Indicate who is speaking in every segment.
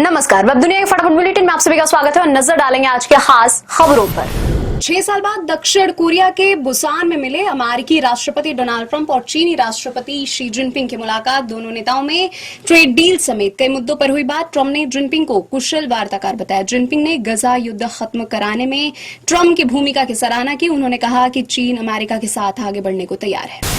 Speaker 1: नमस्कार, वेब दुनिया के फटाफट बुलेटिन में आप सभी का स्वागत है और नजर डालेंगे आज के खास खबरों पर। 6 साल बाद दक्षिण कोरिया के बुसान में मिले अमेरिकी राष्ट्रपति डोनाल्ड ट्रंप और चीनी राष्ट्रपति शी जिनपिंग की मुलाकात। दोनों नेताओं में ट्रेड डील समेत कई मुद्दों पर हुई बात। ट्रंप ने जिनपिंग को कुशल वार्ताकार बताया। जिनपिंग ने गजा युद्ध खत्म कराने में ट्रंप की भूमिका की सराहना की। उन्होंने कहा कि चीन अमेरिका के साथ आगे बढ़ने को तैयार है।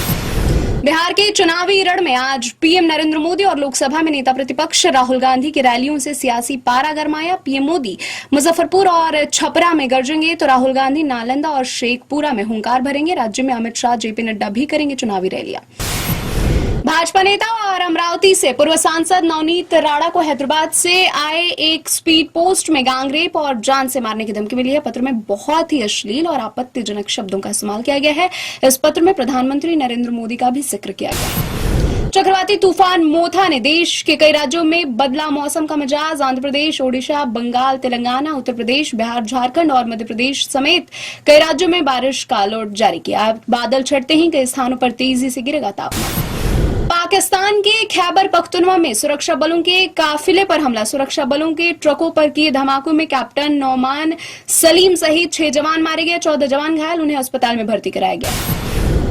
Speaker 1: बिहार के चुनावी रण में आज पीएम नरेंद्र मोदी और लोकसभा में नेता प्रतिपक्ष राहुल गांधी की रैलियों से सियासी पारा गरमाया। पीएम मोदी मुजफ्फरपुर और छपरा में गरजेंगे तो राहुल गांधी नालंदा और शेखपुरा में हुंकार भरेंगे। राज्य में अमित शाह, जेपी नड्डा भी करेंगे चुनावी रैलियां। भाजपा नेता और अमरावती से पूर्व सांसद नवनीत राणा को हैदराबाद से आए एक स्पीड पोस्ट में गैंगरेप और जान से मारने की धमकी मिली है। पत्र में बहुत ही अश्लील और आपत्तिजनक शब्दों का इस्तेमाल किया गया है। इस पत्र में प्रधानमंत्री नरेंद्र मोदी का भी जिक्र किया गया है। चक्रवाती तूफान मोथा ने देश के कई राज्यों में बदला मौसम का मिजाज। आंध्र प्रदेश, ओडिशा, बंगाल, तेलंगाना, उत्तर प्रदेश, बिहार, झारखंड और मध्य प्रदेश समेत कई राज्यों में बारिश का अलर्ट जारी किया। बादल छटते ही कई स्थानों पर तेजी से गिरेगा तापमान। पाकिस्तान के खैबर पख्तूनख्वा में सुरक्षा बलों के काफिले पर हमला। सुरक्षा बलों के ट्रकों पर किए धमाकों में कैप्टन नौमान सलीम सहित 6 जवान मारे गए, 14 जवान घायल। उन्हें अस्पताल में भर्ती कराया गया।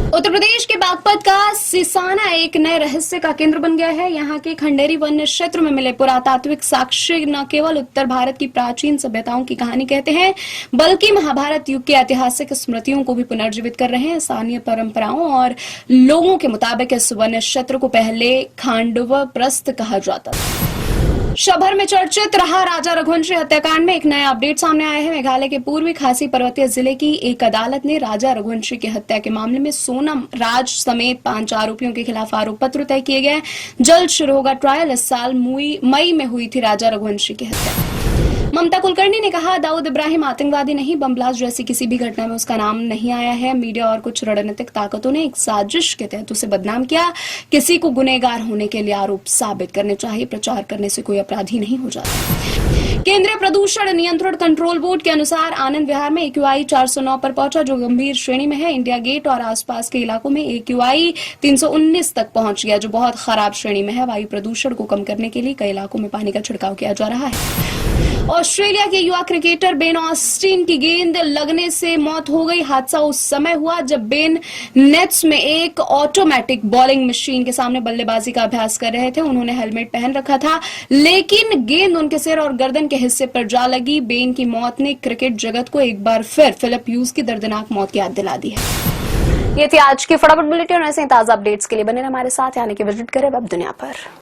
Speaker 1: उत्तर प्रदेश के बागपत का सिसाना एक नए रहस्य का केंद्र बन गया है। यहाँ के खंडेरी वन्य क्षेत्र में मिले पुरातात्विक साक्ष्य न केवल उत्तर भारत की प्राचीन सभ्यताओं की कहानी कहते हैं, बल्कि महाभारत युग के ऐतिहासिक स्मृतियों को भी पुनर्जीवित कर रहे हैं। स्थानीय परंपराओं और लोगों के मुताबिक इस वन्य क्षेत्र को पहले खांडवप्रस्थ कहा जाता था। शहर में चर्चित रहा राजा रघुवंशी हत्याकांड में एक नया अपडेट सामने आया है। मेघालय के पूर्वी खासी पर्वतीय जिले की एक अदालत ने राजा रघुवंशी की हत्या के मामले में सोनम राज समेत 5 आरोपियों के खिलाफ आरोप पत्र तय किए गए। जल्द शुरू होगा ट्रायल। इस साल मई में हुई थी राजा रघुवंशी की हत्या। ममता कुलकर्णी ने कहा, दाऊद इब्राहिम आतंकवादी नहीं, बम ब्लास्ट जैसी किसी भी घटना में उसका नाम नहीं आया है। मीडिया और कुछ रणनीतिक ताकतों ने एक साजिश के तहत उसे बदनाम किया। किसी को गुनहगार होने के लिए आरोप साबित करने चाहिए। प्रचार करने से कोई अपराधी नहीं हो जाता। केंद्रीय प्रदूषण नियंत्रण कंट्रोल बोर्ड के अनुसार आनंद विहार में AQI 409 पर पहुंचा, जो गंभीर श्रेणी में है। इंडिया गेट और आसपास के इलाकों में AQI 319 तक पहुंच गया, जो बहुत खराब श्रेणी में है। वायु प्रदूषण को कम करने के लिए कई इलाकों में पानी का छिड़काव किया जा रहा है। ऑस्ट्रेलिया के युवा क्रिकेटर बेन ऑस्टिन की गेंद लगने से मौत हो गई। हादसा उस समय हुआ जब बेन नेट्स में एक ऑटोमेटिक बॉलिंग मशीन के सामने बल्लेबाजी का अभ्यास कर रहे थे। उन्होंने हेलमेट पहन रखा था, लेकिन गेंद उनके सिर और गर्दन के हिस्से पर जा लगी। बेन की मौत ने क्रिकेट जगत को एक बार फिर फिलिप ह्यूज की दर्दनाक मौत की याद दिला दी है। ये थी आज की फटाफट बुलेटिन और ऐसे ताजा अपडेट्स के लिए बने हमारे साथ, यानी कि विजिट करें वेब दुनिया पर।